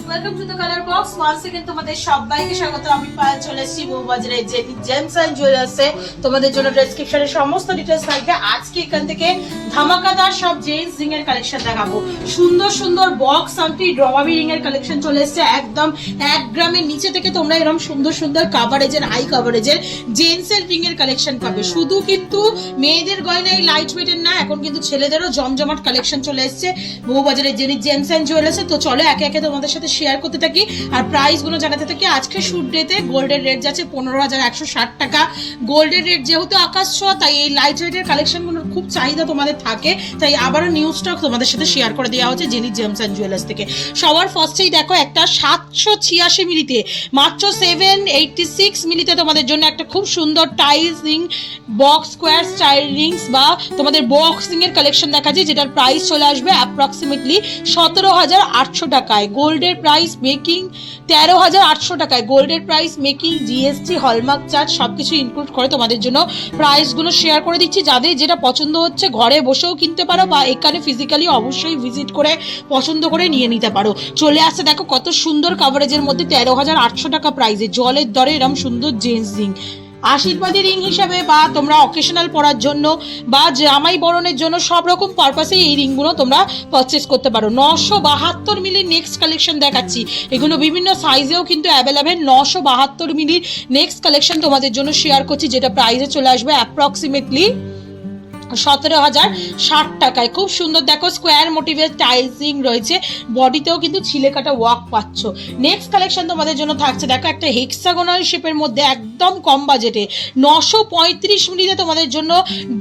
Welcome to the colour box. Once second তোমাদের সবাইকে স্বাগত। আমি পায়েল চলে এসেছি বউবাজারে জেনি জেমস এন্ড জুয়েলার্সে। তোমাদের জন্য ডেসক্রিপশনে সমস্ত ডিটেলস থাকবে। আজকে এখান থেকে ধামাকাদার সব জেন্টস রিং এর কালেকশন দেখাবো। সুন্দর সুন্দর বক্স আংটি ড্রমাবি রিং এর কালেকশন চলে এসেছে। একদম 1 গ্রামের নিচে থেকে তোমরা এরকম সুন্দর সুন্দর কাভারেজের হাই কাভারেজের জেন্টস এর রিং এর কালেকশন পাবে। শুধু কিন্তু মেয়েদের গয়নায় লাইট ওয়েটের না, এখন কিন্তু ছেলেদেরও জমজমাট কালেকশন চলে এসেছে বউবাজারে জেনি জেমস এন্ড জুয়েলার্সে। তো চলো একে একে তোমাদের সাথে শেয়ার করতে থাকি আর প্রাইস গুলো জানাতে থাকি। আজকে শুট ডেতে গোল্ডের রেট যাচ্ছে 15,160 টাকা। গোল্ডের রেট যেহেতু আকাশ ছোঁয়া, তাই এই লাইট ওয়েটের কালেকশন গুলোর খুব চাহিদা তোমাদের থাকে, তাই আবারও নিউ স্টক তোমাদের সাথে শেয়ার করে দেওয়া হচ্ছে জেনি জেমস এন্ড জুয়েলার্স থেকে। সবার ফার্স্টেই দেখো একটা 786 মিলিতে মাত্র 786 মিলিতে তোমাদের জন্য একটা খুব সুন্দর tiles ring box square style Rings বা তোমাদের বক্সিং এর কালেকশন দেখা যায়, যেটার প্রাইস চলে আসবে অ্যাপ্রক্সিমেটলি 17,800 টাকায়। গোল্ডের প্রাইস মেকিং 13,800 টাকায়। গোল্ডের price making GST hallmark charge সবকিছু ইনক্লুড করে তোমাদের জন্য প্রাইসগুলো শেয়ার করে দিচ্ছি। যাদের যেটা পছন্দ হচ্ছে ঘরে বসেও কিনতে পারো বা এখানে ফিজিক্যালি অবশ্যই ভিজিট করে পছন্দ করে নিয়ে নিতে পারো। চলে আসছে দেখো কত সুন্দর কাভারেজের মধ্যে 13,800 টাকা প্রাইসে জলের দরে এরকম সুন্দর জেন্টস রিং। আশীর্বাদী রিং হিসাবে বা তোমরা অকেশনাল পরার জন্য বা জামাই বরণের জন্য সব রকম পারপাসে এই রিংগুলো তোমরা পারচেস করতে পারো। 972 মিলির নেক্সট কালেকশন দেখাচ্ছি। এগুলো বিভিন্ন সাইজেও কিন্তু অ্যাভেলেবেল। 972 মিলির নেক্সট কালেকশন তোমাদের জন্য শেয়ার করছি, যেটা প্রাইসে চলে আসবে অ্যাপ্রক্সিমেটলি 17,060 টাকায়। খুব সুন্দর দেখো স্কোয়ার মোটিভের টাইলসিং রয়েছে, বডিতেও কিন্তু ছিলে কাটা ওয়ার্ক পাচ্ছ। নেক্সট কালেকশন তোমাদের জন্য থাকছে দেখো একটা হেক্সাগোনাল শেপের মধ্যে একদম কম বাজেটে 935 মিলিতে তোমাদের জন্য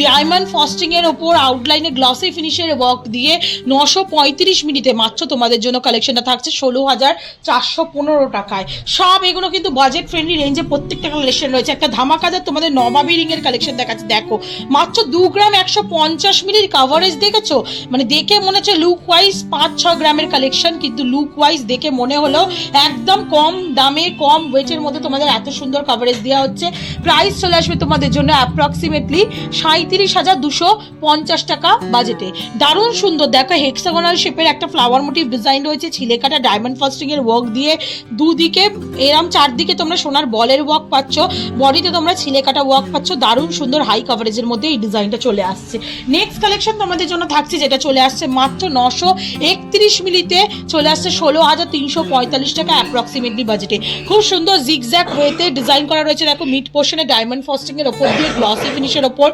ডায়মন্ড ফস্টিং এর ওপর আউটলাইনে গ্লসি ফিনিশের ওয়ার্ক দিয়ে 935 মিলিতে মাত্র তোমাদের জন্য কালেকশনটা থাকছে 16,415 টাকায়। সব এগুলো কিন্তু বাজেট ফ্রেন্ডলি রেঞ্জে প্রত্যেকটা কালেকশন রয়েছে। একটা ধামাকাদার তোমাদের নবাবী রিং এর কালেকশন দেখাচ্ছে দেখো, মাত্র 2 গ্রাম 150 মিলির কাভারেজ দেখেছো, মানে দেখে মনে হচ্ছে লুক ওয়াইজ 5-6 গ্রামের কালেকশন, কিন্তু লুক ওয়াইজ দেখে মনে হলো একদম কম দামে কম ওয়েটের মধ্যে তোমাদের এত সুন্দর কাভারেজ দেওয়া হচ্ছে। প্রাইস চলে আসবে তোমাদের জন্য অ্যাপ্রক্সিমেটলি 37,250 টাকা বাজেটে। দারুণ সুন্দর দেখো হেক্সাগোনাল শেপের একটা ফ্লাওয়ার মোটিভ ডিজাইন রয়েছে, ছিলে কাটা ডায়মন্ড ফাস্টিং এর ওয়ার্ক দিয়ে দুদিকে এরম চারদিকে তোমরা সোনার বলের ওয়ার্ক পাচ্ছ, বডিতে তোমরা ছিলে কাটা ওয়ার্ক পাচ্ছ। দারুণ সুন্দর হাই কাভারেজের মধ্যে এই ডিজাইনটা চলে আসছে। নেক্সট কালেকশন তোমাদের জন্য থাকছে, যেটা চলে আসছে মাত্র 931 মিলিতে চলে আসছে 16,345 টাকা অ্যাপ্রক্সিমেটলি বাজেটে। খুব সুন্দর জিগজ্যাগ ওয়েতে ডিজাইন করা রয়েছে দেখো, মিড পোর্শনে ডায়মন্ড ফস্টিং এর ওপর দিয়ে গ্লসি ফিনিশের ওপর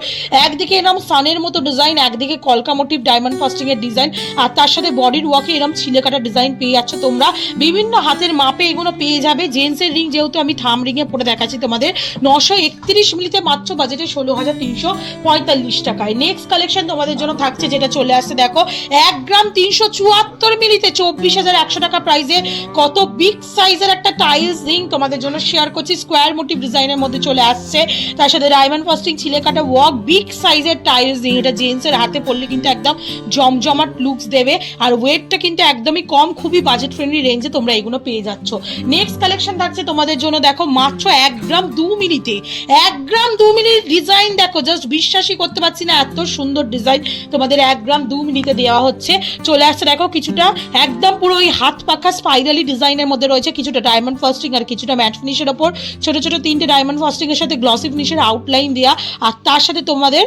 একদিকে এরকম সানের মতো ডিজাইন, একদিকে কলকা মোটিভ ডায়মন্ড ফস্টিং এর ডিজাইন, আর তার সাথে বডির ওয়ার্কে এরকম ছিলে কাটা ডিজাইন পেয়ে যাচ্ছ তোমরা। বিভিন্ন হাতের মাপে এগুলো পেয়ে যাবে। জেন্টসের রিং যেহেতু আমি থাম রিং এ পরে দেখাচ্ছি তোমাদের, 931 মিলিতে মাত্র বাজেটে 16,345 টাকায়। নেক্সট কালেকশন তোমাদের জন্য থাকছে, যেটা চলে আসছে দেখো 1 গ্রাম 374 মিলিতে 24,100 টাকা প্রাইসে কত বিগ সাইজের একটা টাইলস রিং তোমাদের জন্য শেয়ার করছি। স্কোয়ার মোটিভ ডিজাইনের মধ্যে চলে আসছে, তার সাথে ডায়মন্ড ফাস্টিং ছিলে কাটা ওয়ার্ক, বিগ সাইজের টাইলস রিং। এটা জেন্টসের হাতে পড়লে কিন্তু একদম জমজমাট লুকস দেবে, আর ওয়েটটা কিন্তু একদমই কম, খুবই বাজেট ফ্রেন্ডলি রেঞ্জে তোমরা এগুলো পেয়ে যাচ্ছ। নেক্সট কালেকশন থাকছে তোমাদের জন্য দেখো মাত্র 1 গ্রাম 2 মিলিতে। 1 গ্রাম 2 মিলির ডিজাইন দেখো, জাস্ট বিশ্বাসই করতে পারছি না এত সুন্দর ডিজাইন তোমাদের 1 গ্রাম 2 মিলিতে দেওয়া হচ্ছে। চলে আসছে দেখো কিছুটা একদম পুরো ওই হাত পাখা স্পাইরালি ডিজাইনের মধ্যে রয়েছে, কিছুটা ডায়মন্ড ফাস্টিং আর কিছুটা ম্যাট ফিনিশের ওপর ছোট ছোট 3টে ডায়মন্ড ফাস্টিং এর সাথে গ্লসি ফিনিশের আউটলাইন দেওয়া, আর তার সাথে তোমাদের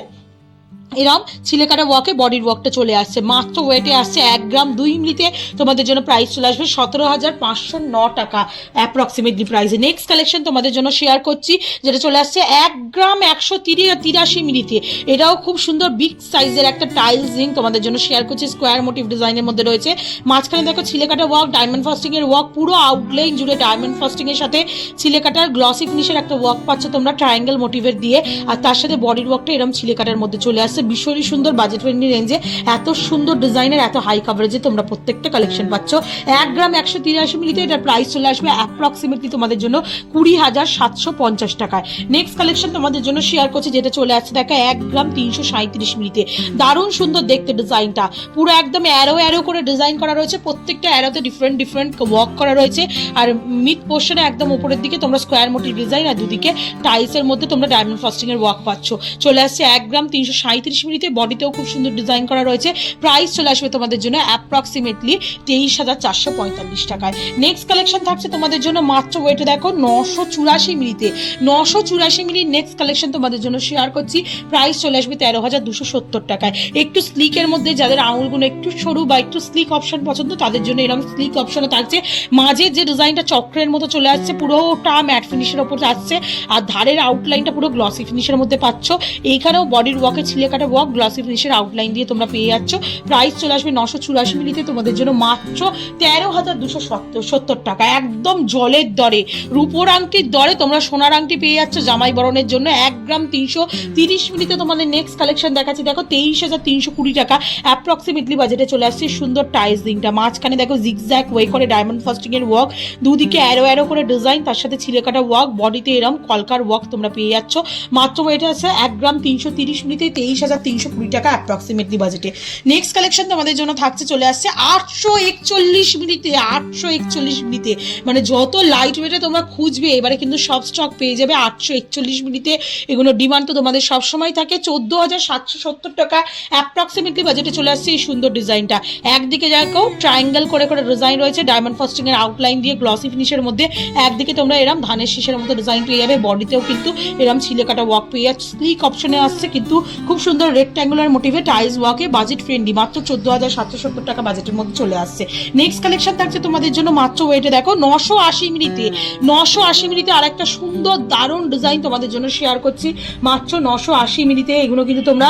এরম ছিলে কাটা ওয়ার্কে বডির ওয়ার্কটা চলে আসছে। মাত্র ওয়েটে আসছে 1 গ্রাম 2 মিলিতে তোমাদের জন্য প্রাইস চলে আসবে 17,509 টাকা অ্যাপ্রক্সিমেটলি প্রাইসে। নেক্সট কালেকশন তোমাদের জন্য শেয়ার করছি, যেটা চলে আসছে 1 গ্রাম 183 মিলিতে। এটাও খুব সুন্দর বিগ সাইজের একটা টাইলস রিং তোমাদের জন্য শেয়ার করছি, স্কোয়ার মোটিভ ডিজাইনের মধ্যে রয়েছে। মাঝখানে দেখো ছিলে কাটা ওয়ার্ক, ডায়মন্ড ফাস্টিং এর ওয়ার্ক, পুরো আউটলাইন জুড়ে ডায়মন্ড ফাস্টিং এর সাথে ছিলে কাটার গ্লসি ফিনিশের একটা ওয়ার্ক পাচ্ছ তোমরা ট্রায়াঙ্গেল মোটিভের দিয়ে, আর তার সাথে বডির ওয়ার্কটা এরকম ছিলে কাটার মধ্যে চলে আসছে। ভীষণই সুন্দর বাজেট ফ্রেন্ডলি রেঞ্জে এত সুন্দর ডিজাইনের এত হাই কাভারেজে তোমরা প্রত্যেকটা কালেকশন পাচ্ছ। 1 গ্রাম 183 মিলিতে এটার প্রাইস চলে আসবে অ্যাপ্রক্সিমেটলি তোমাদের জন্য 20,750 টাকায়। নেক্সট কালেকশন তোমাদের জন্য শেয়ার করছি, যেটা চলে আসছে দেখো 1 গ্রাম 337 মিলিতে। দারুণ সুন্দর দেখতে ডিজাইনটা, পুরো একদম অ্যারো অ্যারো করে ডিজাইন করা রয়েছে, প্রত্যেকটা অ্যারোতে ডিফারেন্ট ডিফারেন্ট ওয়ার্ক করা রয়েছে, আর মিড পোর্শনে একদম উপরের দিকে তোমরা স্কোয়ার মোটিভ ডিজাইন আর দুদিকে টাইলসের মধ্যে তোমরা ডায়মন্ড ফাস্টিং এর ওয়ার্ক পাচ্ছ। চলে আসছে 1 গ্রাম 337 34 মিলিতে, বডিতেও খুব সুন্দর ডিজাইন করা রয়েছে। প্রাইস চলে আসবে তোমাদের জন্য অ্যাপ্রক্সিমেটলি 23,445 টাকায়। নেক্সট কালেকশন থাকছে তোমাদের জন্য মাত্র ওয়েটে দেখো 984 মিলিতে, 984 মিলির নেক্সট কালেকশন তোমাদের জন্য শেয়ার করছি। প্রাইস চলে আসবে 13,270 টাকায়। একটু স্লিকের মধ্যে যাদের আঙুলগুলো একটু সরু বা একটু স্লিক অপশন পছন্দ তাদের জন্য এরকম স্লিক অপশনও থাকছে। মাঝে যে ডিজাইনটা চক্রের মতো চলে আসছে পুরোটা ম্যাট ফিনিশের ওপর আসছে, আর ধারের আউটলাইনটা পুরো গ্লসি ফিনিশের মধ্যে পাচ্ছ। এইখানেও বডির ওয়ার্কে ছিলে কাটা ওয়ার্ক গ্লসি ফিনিশের আউটলাইন দিয়ে তোমরা পেয়ে যাচ্ছ। প্রাইস চলে আসবে 984 মিলিতে তোমাদের জন্য মাত্র 13,270 টাকা, একদম জলের দরে। রূপোর আংটির দরে তোমরা সোনার আংটি পেয়ে যাচ্ছ জামাই বরণের জন্য। 1 গ্রাম 330 মিলিতে তোমাদের নেক্সট কালেকশন দেখাচ্ছি। দেখো 23,320 টাকা অ্যাপ্রক্সিমেটলি বাজেটে চলে আসছে সুন্দর টাইজিংটা। মাঝখানে দেখো জিগজ্যাগ ওয়ে করে ডায়মন্ড ফাস্টিং এর ওয়ার্ক, দুদিকে অ্যারো অ্যারো করে ডিজাইন, তার সাথে ছিলে কাটা ওয়ার্ক, বডিতে এরম কলকার ওয়ার্ক তোমরা পেয়ে যাচ্ছ। মাত্র এটা আছে 1 গ্রাম 330 মিলিতে 23,320 টাকা অ্যাপ্রক্সিমেটলি বাজেটে। নেক্সট কালেকশন তোমাদের জন্য থাকছে চলে আসছে 841 মিলিতে, 841 মিলিতে, মানে যত লাইট ওয়েটে তোমরা খুঁজবে এবারে কিন্তু সব স্টক পেয়ে যাবে 841 মিলিতে। এগুলো ডিমান্ড তো তোমাদের সবসময় থাকে। 14,770 টাকা অ্যাপ্রক্সিমেটলি বাজেটে চলে আসছে এই সুন্দর ডিজাইনটা। একদিকে দেখো ট্রায়াঙ্গেল করে করে ডিজাইন রয়েছে ডায়মন্ড ফাস্টিং এর আউটলাইন দিয়ে গ্লসি ফিনিশের মধ্যে, একদিকে তোমরা এরম ধানের শীষের মতো ডিজাইন পেয়ে যাবে, বডিতেও কিন্তু এরম ছিলে কাটা ওয়ার্ক পেয়ে যাচ্ছে। স্লিক অপশনে আসছে কিন্তু খুব সুন্দর রেক্ট্যাঙ্গুলার মোটিভে টাইলস ওয়ার্কে, বাজেট ফ্রেন্ডলি, মাত্র 14,770 টাকা বাজেটের মধ্যে চলে আসছে। নেক্সট কালেকশন থাকছে তোমাদের জন্য মাত্র ওয়েটে দেখো 980 মিলিতে, 980 মিলিতে আর একটা সুন্দর দারুণ ডিজাইন তোমাদের জন্য শেয়ার করছি মাত্র 980 মিলিতে। এগুলো কিন্তু তোমরা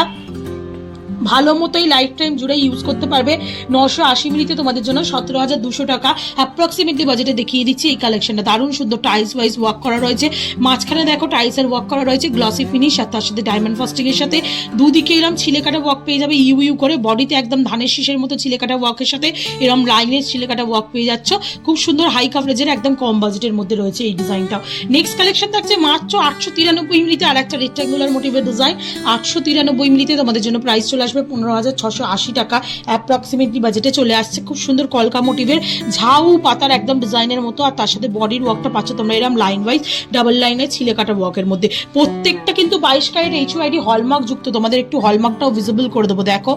ভালো মতোই লাইফ টাইম জুড়ে ইউজ করতে পারবে। 980 মিলিতে তোমাদের জন্য 17,200 টাকা অ্যাপ্রক্সিমেটলি বাজেটে দেখিয়ে দিচ্ছি এই কালেকশনটা। দারুণ সুন্দর টাইলস ওয়াইজ ওয়ার্ক করা রয়েছে, মাঝখানে দেখো টাইলসের ওয়ার্ক করা রয়েছে গ্লসি ফিনিশ, আর তার সাথে ডায়মন্ড ফাস্টিং এর সাথে দুদিকে এরকম ছিলে কাটা ওয়ার্ক পেয়ে যাবে ইউ ইউ করে, বডিতে একদম ধানের শীষের মতো ছিলে কাটা ওয়ার্কের সাথে এরকম লাইনের ছিলে কাটা ওয়ার্ক পেয়ে যাচ্ছ। খুব সুন্দর হাই কাভারেজের একদম কম বাজেটের মধ্যে রয়েছে এই ডিজাইনটাও। নেক্সট কালেকশন থাকছে মাত্র 893 মিলিতে আর একটা রেক্ট্যাঙ্গুলার মোটিভের ডিজাইন। 893 মিলিতে তোমাদের জন্য প্রাইস চলে আসবে 15,680 টাকা অ্যাপ্রক্সিমেটলি বাজেটে চলে আসছে। খুব সুন্দর কলকা মোটিভের ঝাউ পাতার একদম ডিজাইনের মতো, আর তার সাথে বডির ওয়ার্কটা পাচ্ছ তোমরা এরকম লাইন ওয়াইজ ডাবল লাইনের ছিলে কাটা ওয়ার্কের মধ্যে। প্রত্যেকটা কিন্তু 22 ক্যারেট HYD হলমার্ক যুক্ত, তোমাদের একটু হলমার্কটাও ভিজিবল করে দেবো দেখো।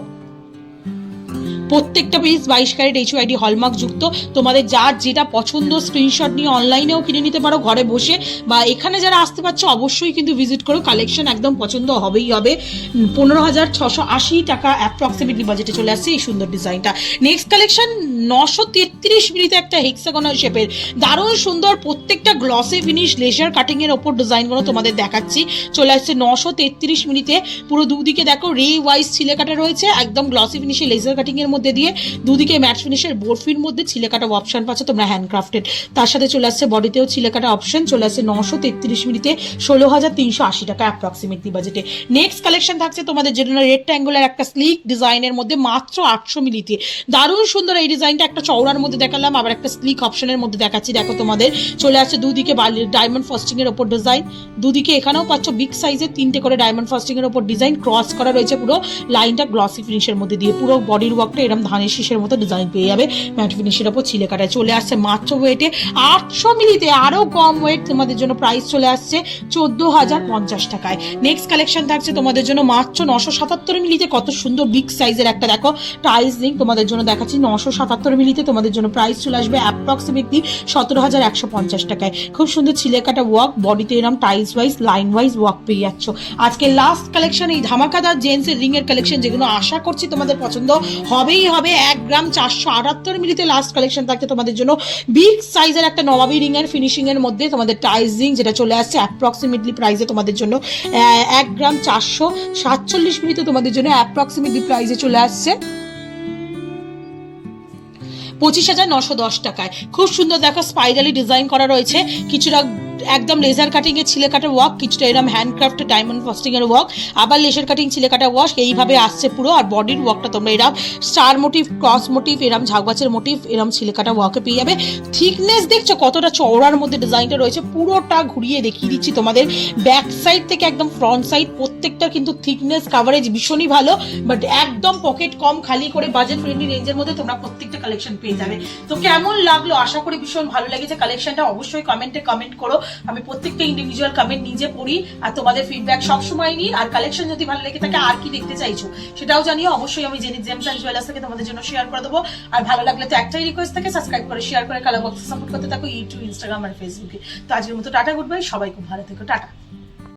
প্রত্যেকটা পিস 22 ক্যারেট HYD হলমার্ক যুক্ত। তোমাদের যার যেটা পছন্দ স্ক্রিনশট নিয়ে অনলাইনেও কিনে নিতে পারো ঘরে বসে, বা এখানে যারা আসতে পারছো অবশ্যই কিন্তু ভিজিট করো, কালেকশন একদম পছন্দ হবেই হবে। 15,680 টাকা অ্যাপ্রক্সিমেটলি বাজেটে চলে আসছে এই সুন্দর ডিজাইনটা। নেক্সট কালেকশন 933 মিলিতে একটা হেক্সাগোনাল শেপের দারুণ সুন্দর, প্রত্যেকটা গ্লসি ফিনিশ লেজার কাটিং এর ওপর ডিজাইনগুলো তোমাদের দেখাচ্ছি। চলে আসছে 933 মিলিতে। পুরো দুদিকে দেখো রে ওয়াইজ ছিলে কাটা রয়েছে, একদম গ্লসি ফিনিশে লেজার কাটিং এর মধ্যে দিয়ে, দুদিকে ম্যাট ফিনিশের বোরফির মধ্যে ছিলে কাটা অপশন পাচ্ছ তোমরা হ্যান্ডক্রাফটেড, তার সাথে চলে আসছে বডিতেও ছিলে কাটা অপশন। চলে আসছে 933 মিলিতে 16,380 টাকা অ্যাপ্রক্সিমেটলি বাজেটে। নেক্সট কালেকশন থাকছে তোমাদের জন্য রেক্ট্যাঙ্গুলার একটা স্লিক ডিজাইনের মধ্যে মাত্র 800 মিলিতে। দারুণ সুন্দর এই ডিজাইনটা, একটা চওড়ার মধ্যে দেখালাম, আবার একটা স্লিক অপশনের মধ্যে দেখাচ্ছি। দেখো তোমাদের চলে আসছে দুদিকে ডায়মন্ড ফাস্টিং এর ওপর ডিজাইন, দুদিকে এখানেও পাচ্ছ বিগ সাইজের 3টে করে ডায়মন্ড ফাস্টিং এর ওপর ডিজাইন ক্রস করা রয়েছে, পুরো লাইনটা গ্লসি ফিনিশের মধ্যে দিয়ে, পুরো বডির ওয়ার্কটা এরকম ধানের শীষের মতো ডিজাইন পেয়ে যাবে ম্যাট ফিনিশের ওপর ছিলে কাটায়। চলে আসছে মাত্র ওয়েটে 800 মিলিতে, আরো কম ওয়েট তোমাদের জন্য প্রাইস চলে আসছে 14,050 টাকায়। নেক্সট কালেকশন থাকছে তোমাদের জন্য মাত্র 977 মিলিতে, কত সুন্দর বিগ সাইজের একটা দেখো টাইলস লিঙ্ক তোমাদের জন্য দেখাচ্ছি। 977 মিলিতে তোমাদের জন্য প্রাইস চলে আসবে অ্যাপ্রক্সিমেটলি 17,150 টাকায়। খুব সুন্দর ছিলে কাটা ওয়ার্ক, বডিতে এরকম tiles wise line wise work পেয়ে যাচ্ছ। আজকে লাস্ট কালেকশন এই ধামাকাদার জেন্টসের রিং এর কালেকশন, যেগুলো আশা করছি তোমাদের পছন্দ হবেই হবে। 1 গ্রাম 478 মিলিতে লাস্ট কালেকশন থাকছে তোমাদের জন্য বিগ সাইজের একটা নবাবী রিং এর ফিনিশিং এর মধ্যে তোমাদের টাইলস রিং, যেটা চলে আসছে অ্যাপ্রক্সিমেটলি প্রাইসে তোমাদের জন্য 1 গ্রাম 447 মিলিতে তোমাদের জন্য অ্যাপ্রক্সিমেটলি প্রাইসে চলে আসছে 25,910 টাকায়। খুব সুন্দর দেখো স্পাইরালি ডিজাইন করা রয়েছে, কিছুটা একদম লেজার কাটিং এর ছিলে কাটা ওয়ার্ক, কিছুটা এরকম হ্যান্ডক্রাফট ডায়মন্ড ফাস্টিং এর ওয়ার্ক, আবার লেজার কাটিং ছিলে কাটা ওয়ার্ক, এইভাবে আসছে পুরো। আর বডির ওয়ার্কটা তোমরা এরকম স্টার মোটিভ, ক্রস মোটিভ, এরকম ঝাউগাছের মোটিভ, এরকম ছিলে কাটা ওয়ার্কে পেয়ে যাবে। থিকনেস দেখছো কতটা চওড়ার মধ্যে ডিজাইনটা রয়েছে, পুরোটা ঘুরিয়ে দেখিয়ে দিচ্ছি তোমাদের ব্যাক সাইড থেকে একদম ফ্রন্ট সাইড, প্রত্যেকটা কিন্তু থিকনেস কাভারেজ ভীষণই ভালো, বাট একদম পকেট কম খালি করে বাজেট ফ্রেন্ডলি রেঞ্জের মধ্যে তোমরা প্রত্যেকটা কালেকশন পেয়ে যাবে। তো কেমন লাগলো, আশা করি ভীষণ ভালো লেগেছে কালেকশনটা, অবশ্যই কমেন্টে কমেন্ট করো। আমি প্রত্যেকটা ইন্ডিভিজুয়াল কমেন্ট নিজে পড়ি আর তোমাদের ফিডব্যাক সবসময় নিই। আর কালেকশন যদি ভালো লেগে থাকে আর কি দেখতে চাইছো সেটাও জানিও, অবশ্যই আমি জেনি জেমস অ্যান্ড জুয়েলার্স থেকে তোমাদের জন্য শেয়ার করে দেবো। আর ভালো লাগলে তো একটাই রিকোয়েস্ট থাকে, সাবস্ক্রাইব করে শেয়ার করে কালার বক্সে সাপোর্ট করতে থাকো ইউটিউব, ইনস্টাগ্রাম আর ফেসবুকে। তো আজকের মতো টাটা, গুড বাই, সবাই খুব ভালো থেকো, টাটা।